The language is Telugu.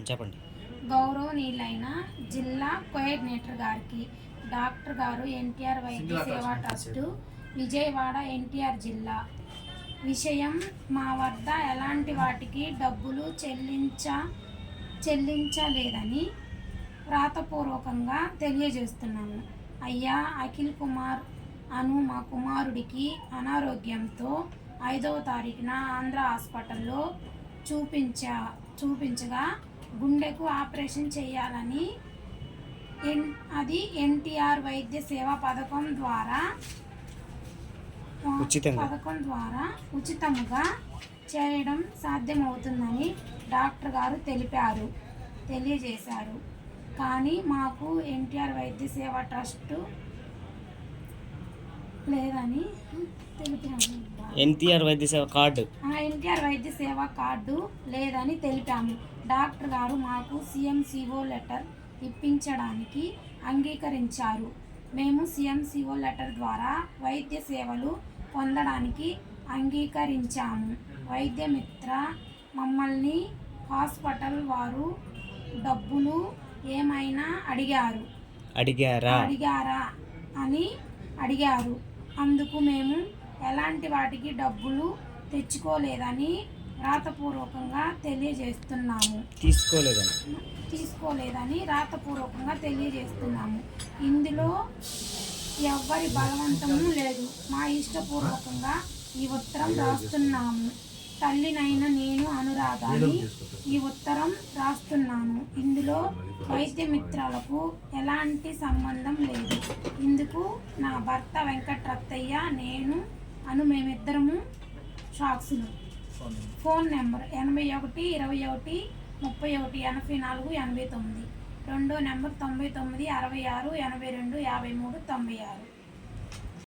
చెప్పండి. గౌరవనీయులైన జిల్లా కోఆర్డినేటర్ గారికి, డాక్టర్ గారు ఎన్టీఆర్ వైద్య సేవా ట్రస్టు విజయవాడ ఎన్టీఆర్ జిల్లా. విషయం, మా వద్ద ఎలాంటి వాటికి డబ్బులు చెల్లించలేదని వ్రాతపూర్వకంగా తెలియజేస్తున్నాము. అయ్యా అఖిల్ కుమార్ అను మా కుమారుడికి అనారోగ్యంతో 5వ తారీఖున ఆంధ్ర హాస్పిటల్లో చూపించగా గుండెకు ఆపరేషన్ చేయాలని అది ఎన్టీఆర్ వైద్య సేవా పథకం ద్వారా ఉచితముగా చేయడం సాధ్యమవుతుందని డాక్టర్ గారు తెలియజేశారు. కానీ మాకు ఎన్టీఆర్ వైద్య సేవా ట్రస్ట్ లేదని తెలిపాము. ఎన్టీఆర్ వైద్య సేవ కార్డు లేదని తెలిపాము. డాక్టర్ గారు మాకు CMCO లెటర్ ఇప్పించడానికి అంగీకరించారు. మేము CMCO లెటర్ ద్వారా వైద్య సేవలు పొందడానికి అంగీకరించాము. వైద్యమిత్ర మమ్మల్ని హాస్పిటల్ వారు డబ్బులు ఏమైనా అడిగారా అని అడిగారు. అందుకు మేము ఎలాంటి వాటికి డబ్బులు తెచ్చుకోలేదని రాతపూర్వకంగా తెలియజేస్తున్నాము. ఇందులో ఎవ్వరి బలవంతము లేదు. మా ఇష్టపూర్వకంగా ఈ ఉత్తరం రాస్తున్నాము. తల్లినైన నేను అనురాధాని ఈ ఉత్తరం రాస్తున్నాను. ఇందులో వైద్యమిత్రాలకు ఎలాంటి సంబంధం లేదు. ఇందుకు నా భర్త వెంకట్రత్తయ్య, నేను మేమిద్దరము సాక్షులు. Phone number 81 21 31 84 89. రెండో నెంబర్ 99 66 82 53 96.